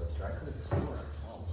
oyster. I could have sworn I saw one.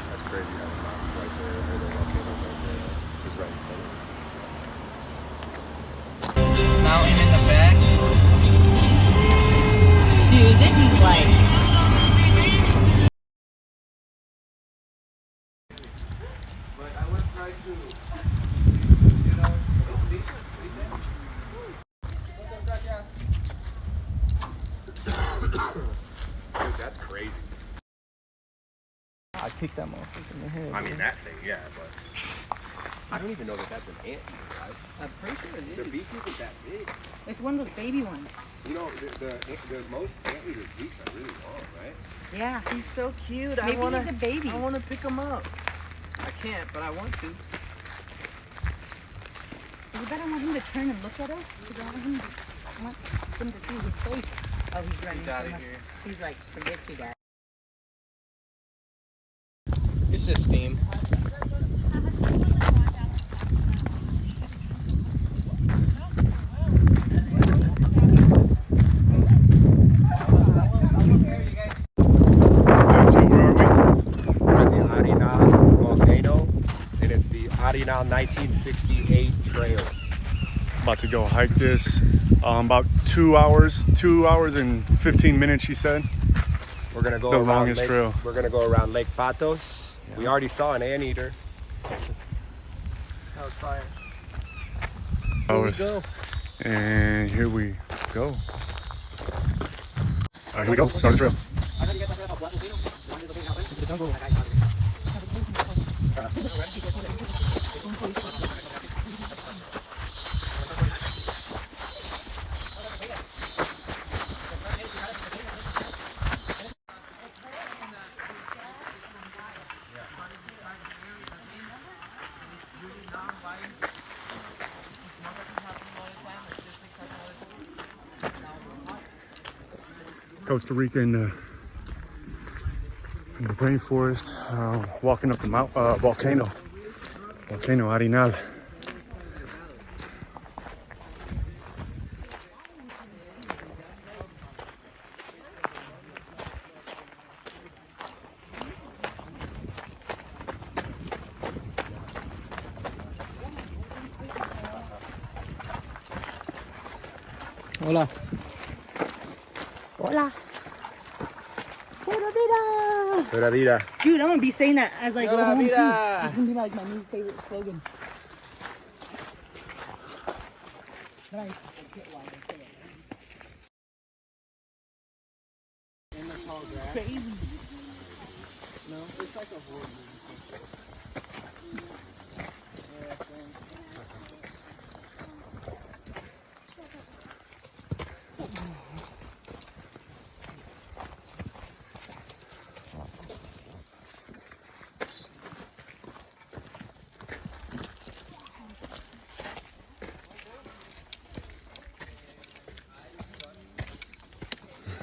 That's crazy how the mountains right there, or the volcano right there is right in front of us. Mountain in the back. Dude, this is like... But I would try to, you know, Dude, that's crazy. I kicked that motherfucker in the head. I mean, that thing, yeah, but I don't even know that that's an anteater, guys. I'm pretty sure it Their is. beak isn't that big. It's one of those baby ones. You know, the most anteater beaks are really long, right? Yeah. He's so cute. Maybe he's a baby. I want to pick him up. I can't, but I want to. You better want him to turn and look at us. Because I want him to see his face. Oh, he's running He's out from of us. here. He's like, forget you guys. It's just steam. We're at the Arenal volcano, and it's the Arenal 1968 trail. About to go hike this about 2 hours and 15 minutes, she said. We're gonna go The around longest Lake, trail. We're gonna go around Lake Patos. Yeah. We already saw an anteater. That was fire. Hours. Here we go. And here we go. All right, here we go. Start the trail. It's the jungle. Costa Rica in the rainforest, walking up the volcano Arenal. Hola. Hola. Pura vida. Pura vida. Dude, I'm gonna be saying that as I go Pura home too. vida. It's gonna be like my new favorite slogan. Nice. In the tall grass. Crazy. No, it's like a horror movie. Yeah, same.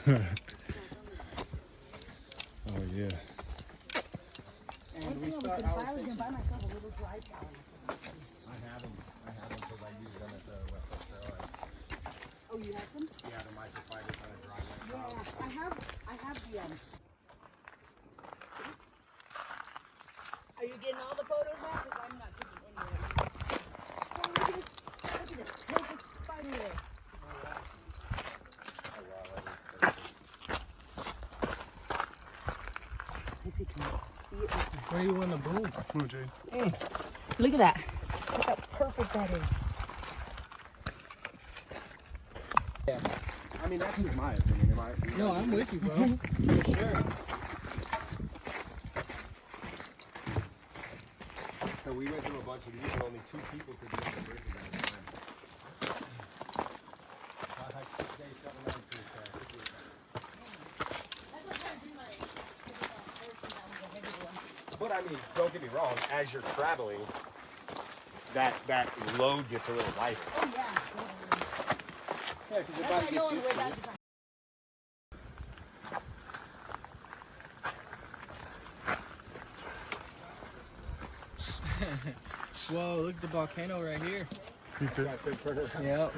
Oh yeah. And we I start can our buy myself a little dry towel. I have them because I use them at the West Coast Trail. Oh, you have some? Yeah, the microfiber kind of dry wet towel. Yeah, I have the Are you getting all the photos now? Because I'm not taking any of them. Oh, look at this. Look at this. Look at this spider there. I see, can you see it? Where do you want to boom? Come on, Jade. Look at that. Look how perfect that is. I mean, that's just my opinion. No, I'm with you, bro. For sure. So we went through a bunch of these, and only 2 people could be on the bridges at a time. I had 6 days, 7 nights with But I mean, don't get me wrong. As you're traveling, that load gets a little lighter. Oh, yeah. Yeah, because your That's body why I know gets on the used way to back it. to Whoa, look at the volcano right here. You could. I said turn around. Yep.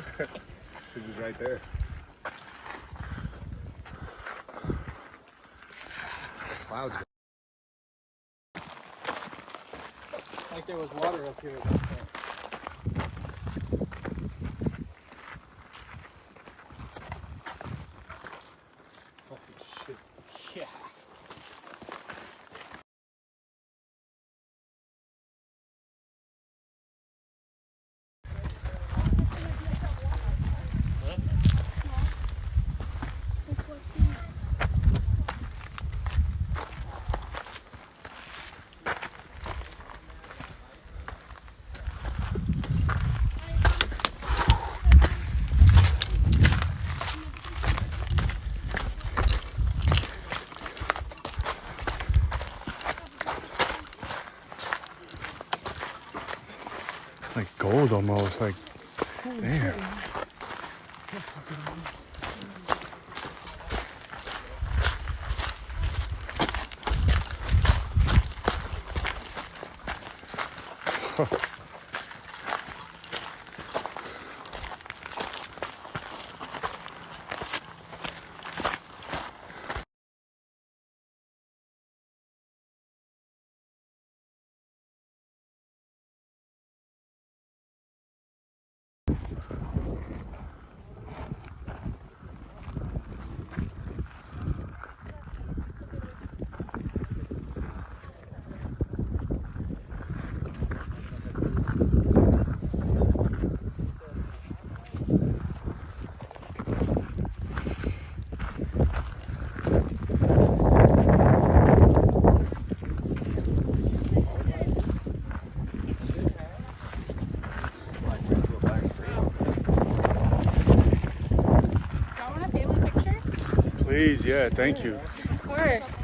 This is right there. Clouds. Like there was water up here at one point. Holy shit. Yeah. It's like gold almost. Like, damn. Y'all want a family picture? Please, yeah, thank you. Of course.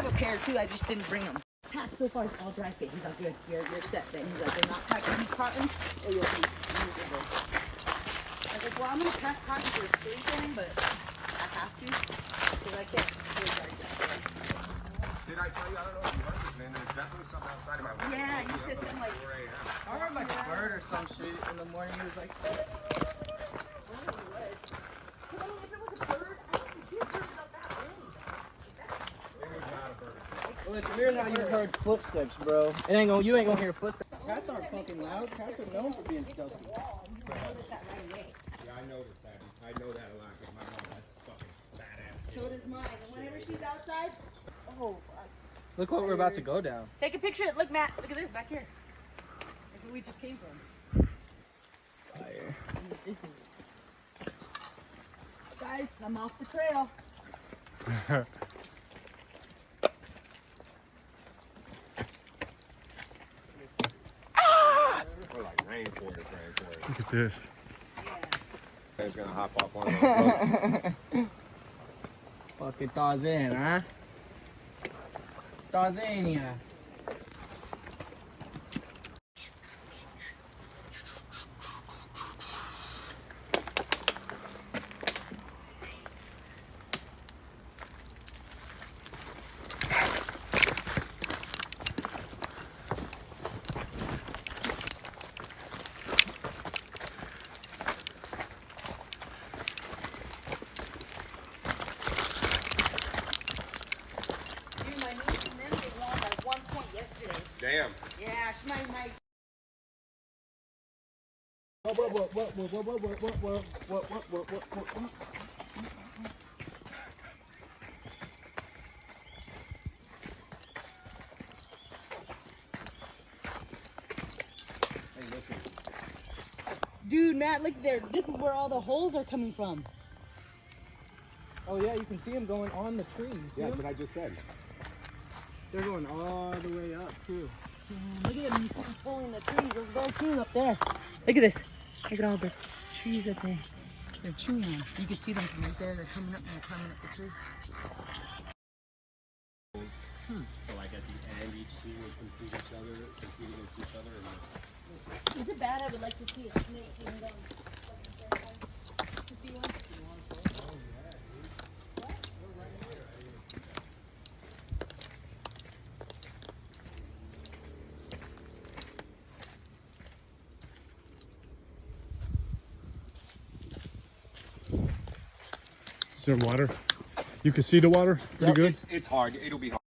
have a pair too. I just didn't bring them. Pack so far is all dry fit. He's like, good, you're set. Then he's like, they're not packing any cotton or you'll be miserable. I was like, well, I'm gonna pack cotton for sleeping, but I have to because I can't. Did I tell you? I don't know if you heard this, man. There's definitely something outside of my window. Yeah, you said something like. I heard like a bird or some shit in the morning. He was like, If it was a bird, I don't think birds out that early. It was not a bird. well, it's weird how you heard footsteps, bro. You ain't gonna hear footsteps. Cats aren't fucking loud. Cats are known for being stealthy. Yeah, I noticed that. I know that a lot because my mom has fucking badass. So does mine. And whenever she's outside, oh, Look what we're about to go down. take a picture. Look, Matt. Look at this back here. That's where we just came from. Fire. This is. Guys, I'm off the trail. We're like rainforest. Look at this. He's gonna hop off one of those. Fucking Tarzan, huh? Tarzania. Damn. Yeah, she might. Hey, listen. Dude, Matt, look there. This is where all the holes are coming from. Oh yeah, you can see them going on the trees. Yeah, that's what I just said. They're going all the way up too. Look at them. You see them pulling the trees over there too, up there. Look at this. Look at all the trees that they're chewing on. You can see them from right there. They're coming up and they're climbing up the tree. So like at the end, each team will compete against each other. And Is it bad? I would like to see a snake in them. To see one? Is there water? You can see the water pretty good. It's hard. It'll be hard.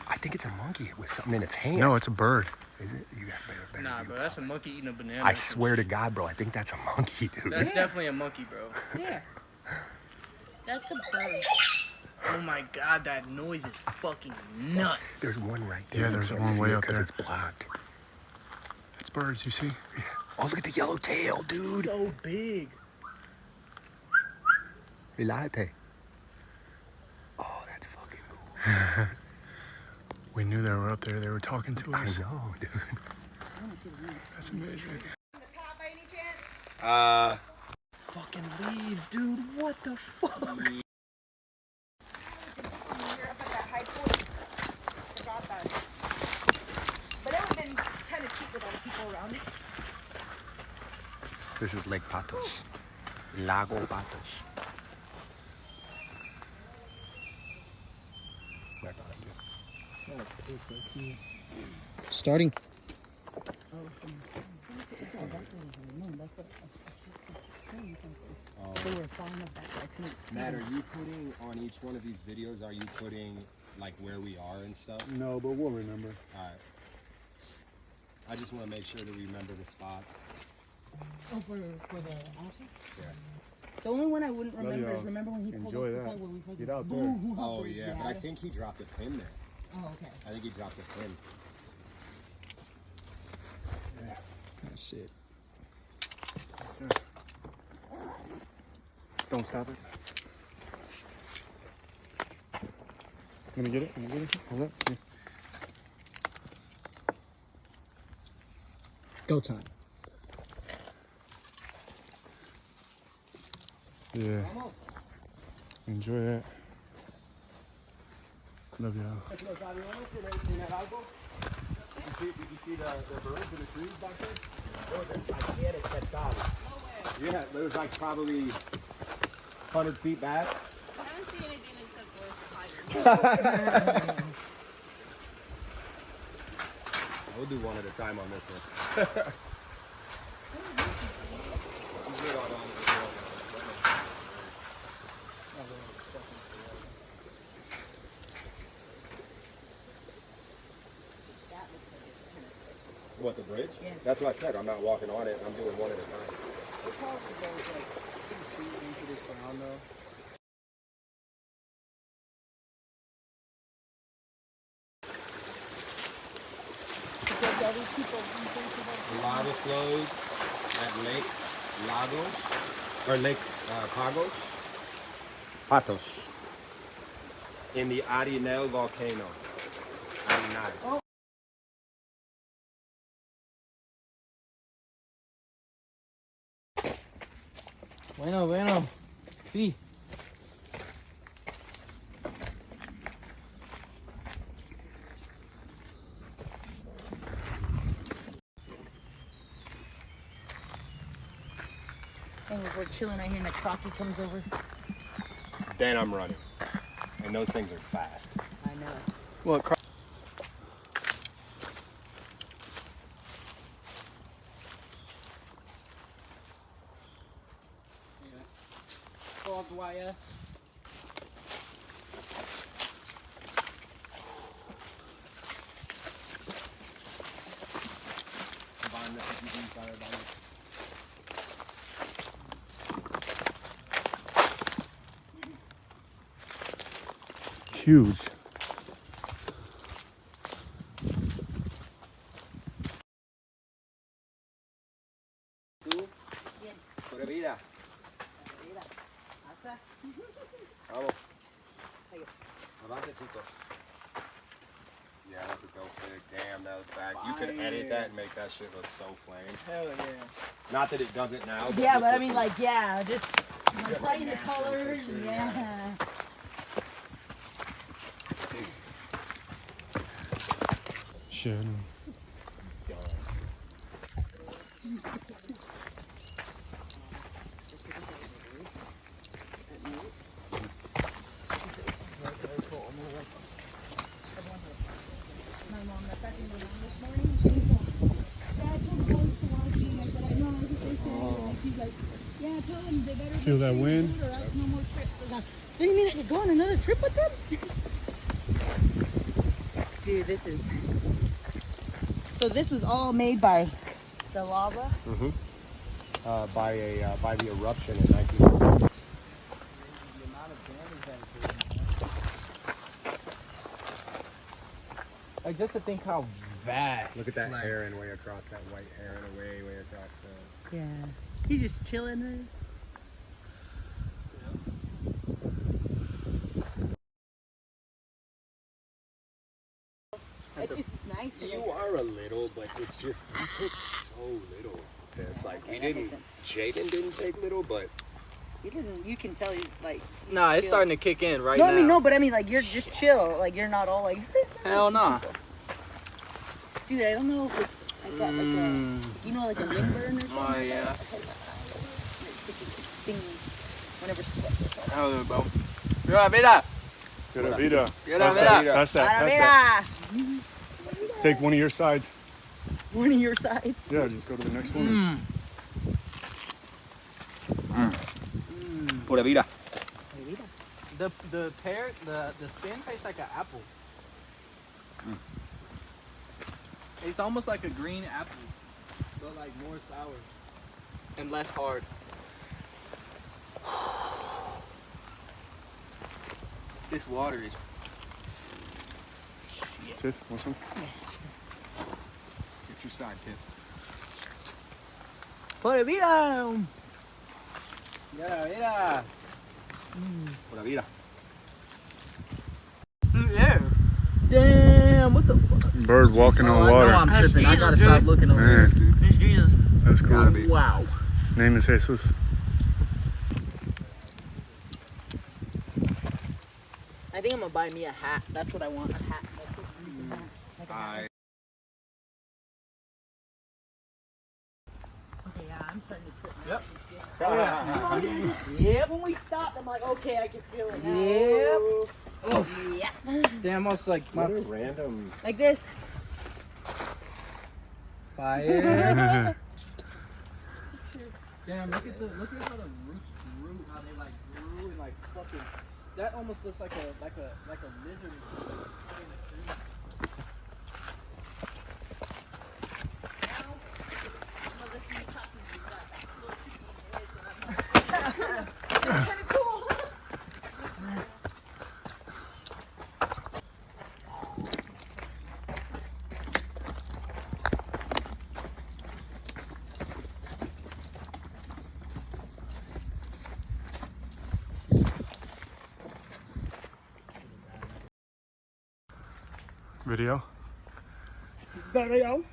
I think it's a monkey with something in its hand. No, it's a bird. Is it? You got better. Nah, bro, that's a monkey eating a banana. I swear to God, bro. I think that's a monkey, dude. That's definitely a monkey, bro. Yeah. That's a bird. Oh my god, that noise is fucking nuts. There's one right there. Yeah, You there's can't one see way it up 'cause there. it's blocked. It's birds, you see? Oh, look at the yellow tail, dude. So big. Relate. Oh, that's fucking cool. We knew they were up there. They were talking to I us. know, dude. That's amazing. On the top by any chance? Fucking leaves, dude. What the fuck? You're up at that high point. Forgot about it. But it would have been kind of cheap with all the people around it. This is Lake Patos. Lago Patos. Right behind you. Starting. They were fine of that. I couldn't see Matt, them. are you putting on each one of these videos, are you putting like where we are and stuff? No, but we'll remember. Alright. I just want to make sure to remember the spots. Oh, for the ashes? Yeah. The only one I wouldn't Love remember y'all. is remember when he pulled Enjoy up the that. side when we fucking Get out there. boom, Oh up yeah, and but I down. think he dropped a pin there. Oh, okay. I think he dropped a pin. Oh, shit. Don't stop it. Let me get it. Hold up. Here. Go time. Yeah. Enjoy that. Love y'all. Did you see the birds in the trees back there? There was a gigantic quetzal. Yeah, there was like probably 100 feet back. I haven't seen anything except for spiders. We'll do one at a time on this one. What, the bridge? Yeah. That's what I said. I'm not walking on it. I'm doing one at a time. It probably goes like 2 feet into this ground though. The lava flows at Lake Lagos, or Lake Patos, in the Arenal volcano. Arenal. Oh. Bueno. Sí. And we're chilling right here and a crocky comes over. Then I'm running. And those things are fast. I know. What? Wire. Huge. Pura vida. Vamos. Avante, chicos. Yeah, that's a dope pic. Damn, that was back. You could edit that and make that shit look so flame. Hell yeah. Not that it doesn't now. But Yeah, this but I was mean, some- like, yeah, just Just lighting a the natural colors. picture, Yeah. Shit. I know. My mom got back in the room this morning. She was like, "Yeah, I told the boys to watch you." And I said, "I know, that's what they said." And she's like, "Yeah, tell them they better Feel that get free wind? food or else no more trips." I was like, "So you mean I could go on another trip with them?" Dude, this is. So this was all made by the lava. Mhm. By the eruption in 19. Like just to think how vast. Look at that like, heron way across, that white heron way across the. Yeah. He's just chilling there. It's nice. You are a little, but it's just you took so little. It's like we that makes didn't. sense. Jaden didn't take little, but He doesn't. You can tell he's like. Nah, it's chill. starting to kick in right No, now. I mean no, but I mean like you're just chill. Like you're not all like. Hell nah. Dude, I don't know if it's like that, like a, you know, like a windburn or something. Oh like yeah. that. Stingy. Whenever sweat gets on. Hell yeah, bro. Mira, mira. Pura vida. Mira, Pass mira. that. Pass that. Pass that. Mira, Take one of your sides. one of your sides. Yeah, just go to the next one. pura vida. The pear, the skin tastes like an apple. It's almost like a green apple, but like more sour and less hard. This water is Tiff, want some? Get your side, Tiff. Pura vida. Mira, mira. Pura vida. Yeah. Damn, what the fuck? Bird walking on I know water. I'm That's tripping. I Jesus, gotta dude. stop looking over there. Man, There's Jesus. that's cool. Gotta be. Wow. Name is Jesus. I think I'm gonna buy me a hat. That's what I want. A hat. Like a hat. Okay, yeah, I'm starting to trip now. Yep. Yep. When we stopped, I'm like, okay, I can feel it now. Yep. Oh, Yeah. damn, almost like my What a random. Like this. fire. Damn, look at how the roots grew, how they like grew and like fucking. That almost looks like a lizard or something. In a tree. Video. Video.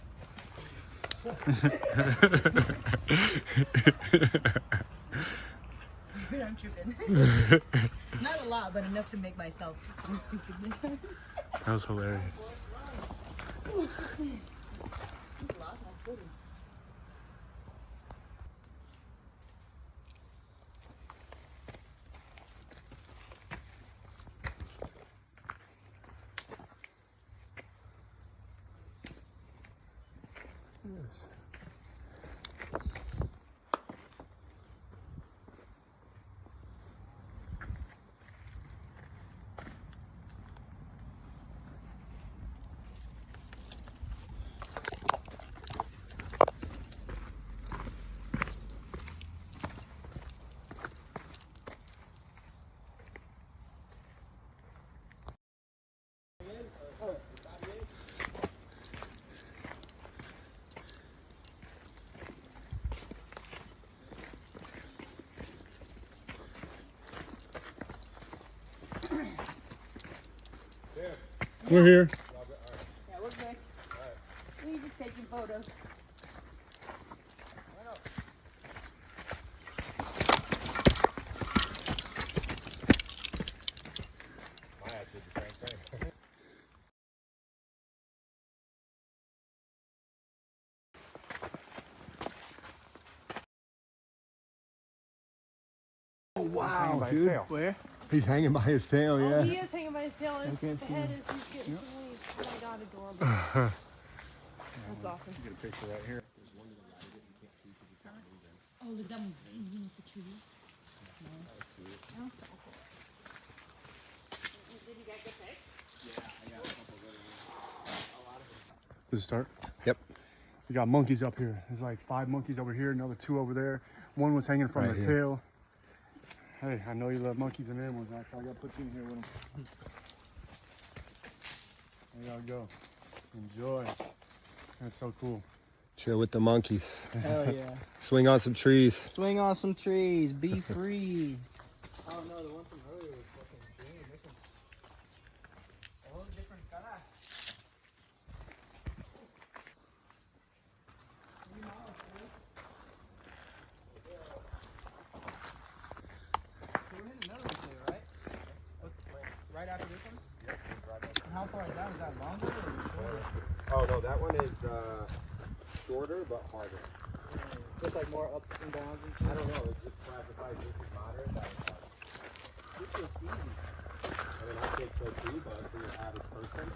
I'm tripping. Not a lot, but enough to make myself so stupid. That was hilarious. We're here. Yeah, we're good. We just taking photos. Wow, dude. Where? He's hanging by his tail, Oh, yeah. he is hanging by his tail. His can't the see head him. is he's getting some leaves. Oh my god, adorable. That's awesome. Get a picture right here. Oh, the dumb eating the tree. Did you guys get picked? Does it start? Yep. We got monkeys up here. There's like 5 monkeys over here, another 2 over there. One was hanging from Right the here. tail. Hey, I know you love monkeys and animals, Max, so I gotta put you in here with them. There y'all go. Enjoy. That's so cool. Chill with the monkeys. Hell yeah. Swing on some trees. Swing on some trees. Be free. Oh no, the one from earlier was fucking green. This one's a whole different color. We're hitting another one today, right? Right after this one? Yep, right up. And how far is that? Is that longer or shorter? Oh no, that one is shorter but harder. Just like more ups and downs and I shit? don't know, it just classifies this as moderate, that is hard. This is easy. I mean, I think so too, but for your average person.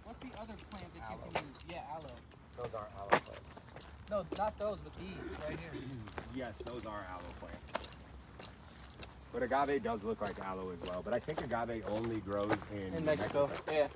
What's the other plant that you can use? Yeah, aloe. Those aren't aloe plants. No, not those, but these right here. Yes, those are aloe plants. But agave does look like aloe as well. But I think agave only grows in In Mexico. Yeah.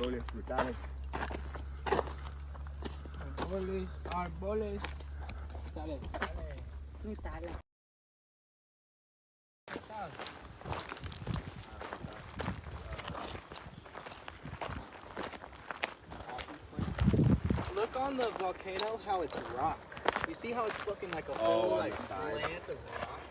árboles frutales. Árboles. Dale. Nutella. Look on the volcano how it's rock. You see how it's fucking like a Oh, whole on like the side. slant of rock?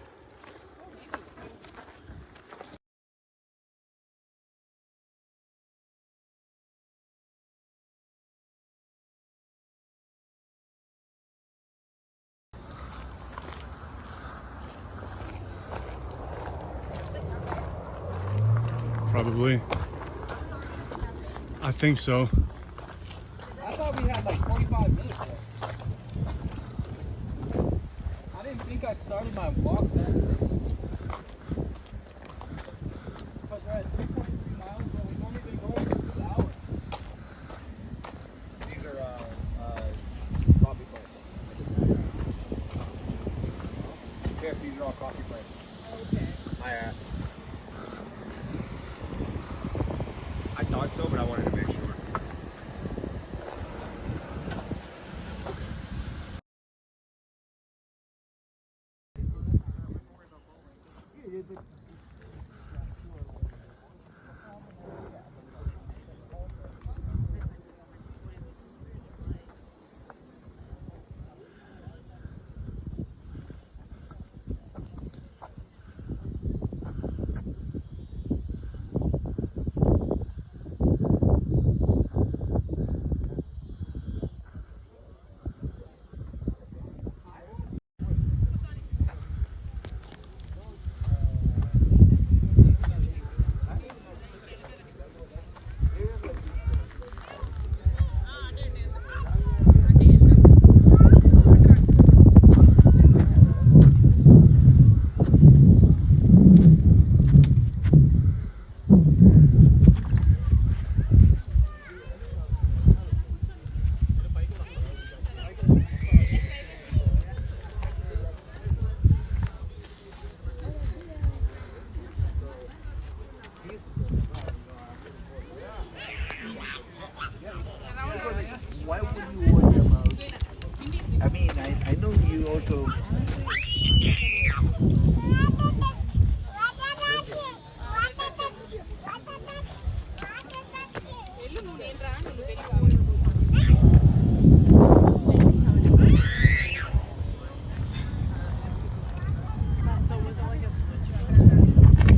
Probably. I think so. I thought we had like 45 minutes left. I didn't think I'd started my walk that quick. Because we're at 3.3 miles, but we've only been going for 2 hours. These are coffee plants. Yes, these are all coffee plants. Okay. I asked. I thought so, but I wanted to make sure. Why would you worry about? I mean, I know you also. So was it like a switch?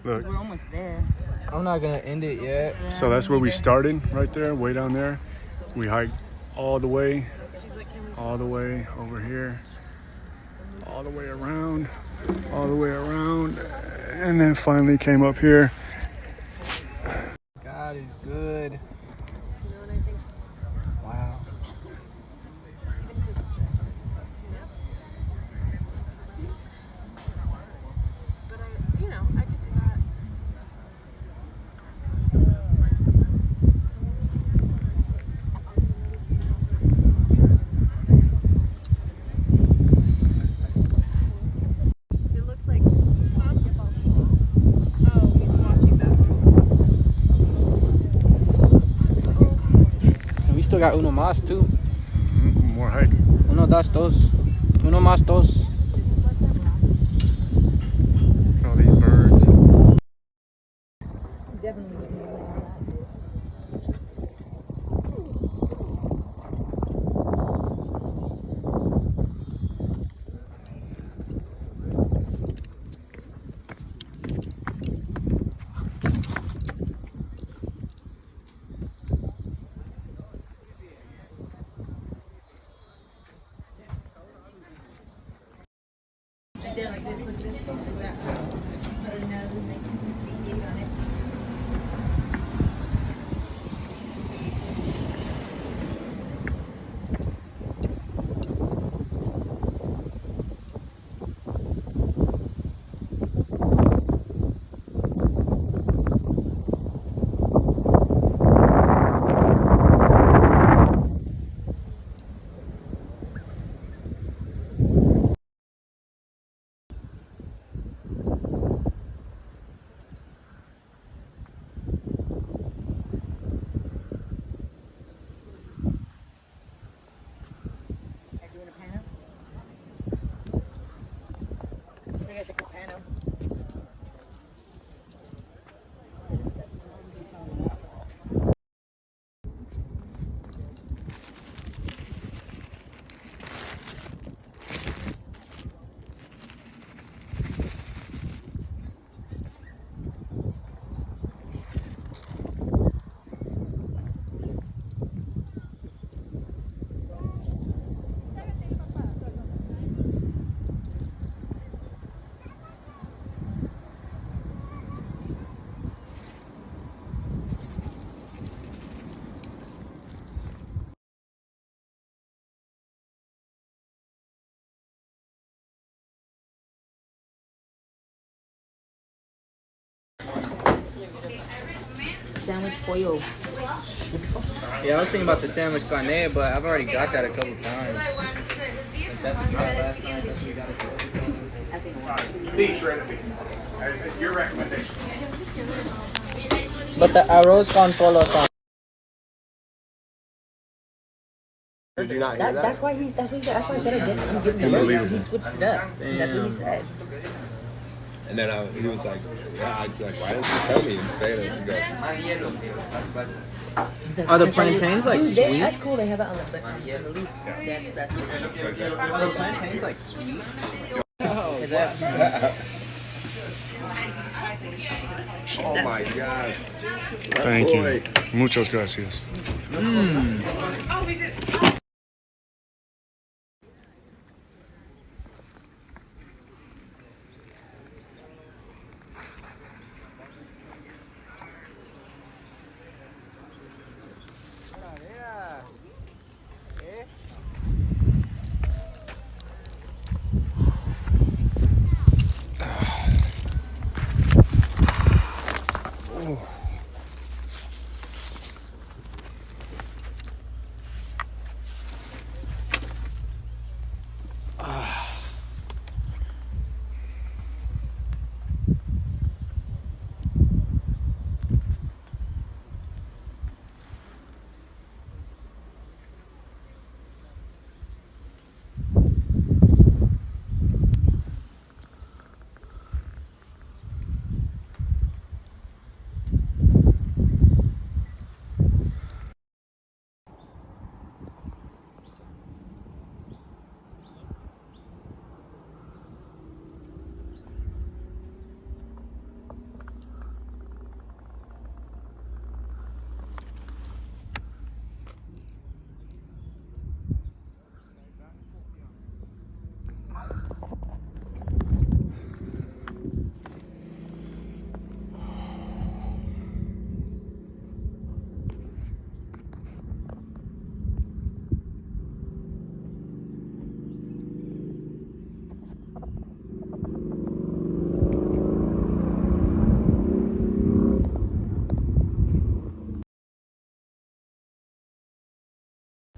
Look, We're almost there. I'm not gonna end it yet. so that's where we started, right there, way down there. We hiked all the way over here, all the way around, and then finally came up here. God is good. Wow. But I could do that. It looks like basketball. Oh, he's watching basketball. And we still got uno más too. More hike. Uno, dos. Uno más dos. All these birds. Definitely. They're like this, like that. 60 feet on it. Sandwich pollo. Yeah, I was thinking about the sandwich carne, but I've already got that a couple times. Like that's what we got last night. That's what we got a couple times. These shredded beef. Your recommendation. But the arroz con polo sauce. Did you not hear that? That's why he said I said he gives me because he switched it up. That's what he said. And then he was like, yeah, I was like, why didn't you tell me instead? He's like, Are the plantains like dude, sweet? That's cool. They have it on the leaf. That's. Are the plantains like sweet? Oh, that's. Oh my God. Thank you. Muchas gracias.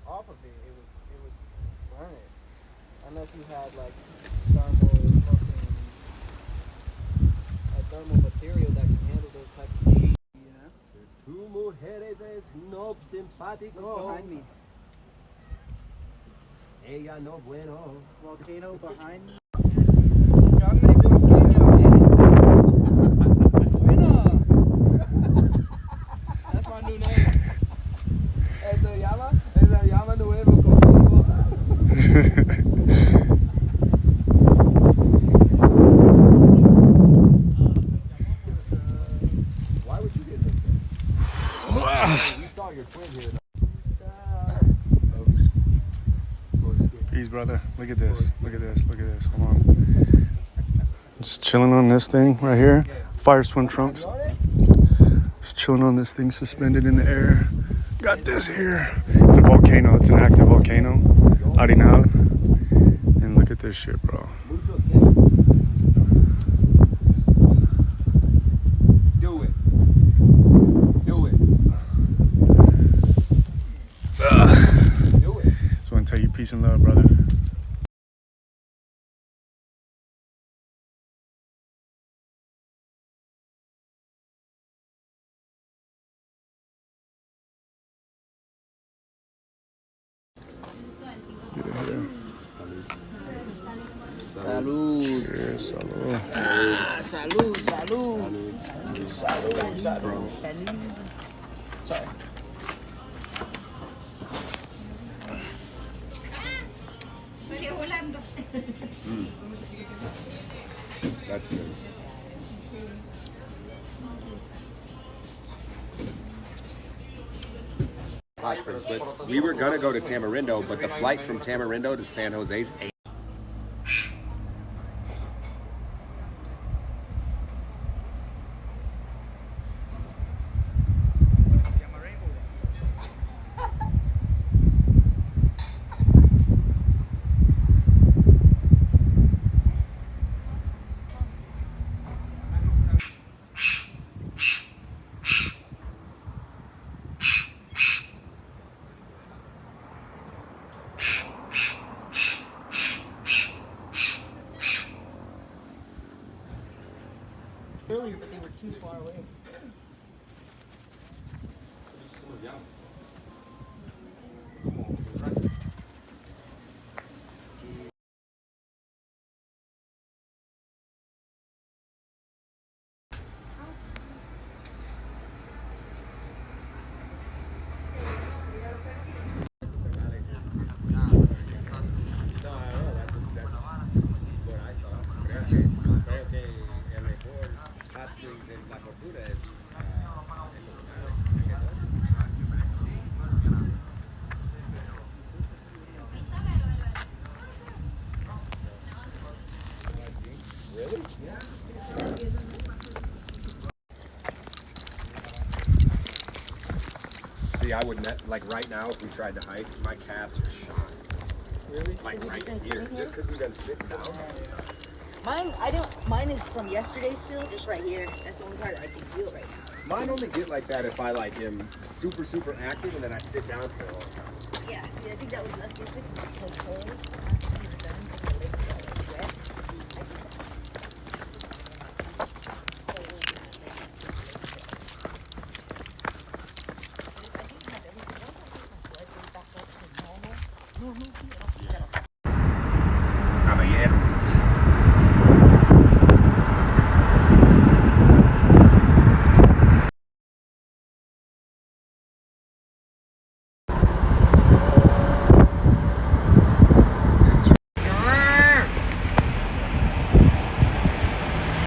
Off of it, it would burn it. Unless you had like thermal material that can handle those types of heat. Two mujeres snob simpático. Go behind me. Ella no bueno. Volcano behind me. That's my new name. Se llama nuevo conmigo. Why would you get this thing? You saw your twin here. Peace, brother. Look at this. Look at this. Look at this. Hold on. Just chilling on this thing right here. Fire swim trunks. Just chilling on this thing suspended in the air. Got this here. It's a volcano. It's an active volcano. Arenal. And look at this shit, bro. Do it. Do it. Do it. Just want to tell you peace and love, brother. Get it here. Salud. Cheers, salud. Salud, salud. Salud, salud. Sorry. That's good. Hot Springs, but we were gonna go to Tamarindo, but the flight from Tamarindo to San Jose's 8. too far away. No, I know, that's what I thought. Creo que el mejor hot springs en la cultura es Really? Yeah. See, I would like right now if we tried to hike, my calves are shot. Really? Like right here, just because we've been sitting down. Mine is from yesterday still, just right here. That's the only part I can feel right now. Mine only get like that if I like am super, super active and then I sit down for a long time. Yeah, see, I think that was last year because it was so cold. After we were done, because my legs got like wet. I think my belly, once I get my blood rate back up to normal,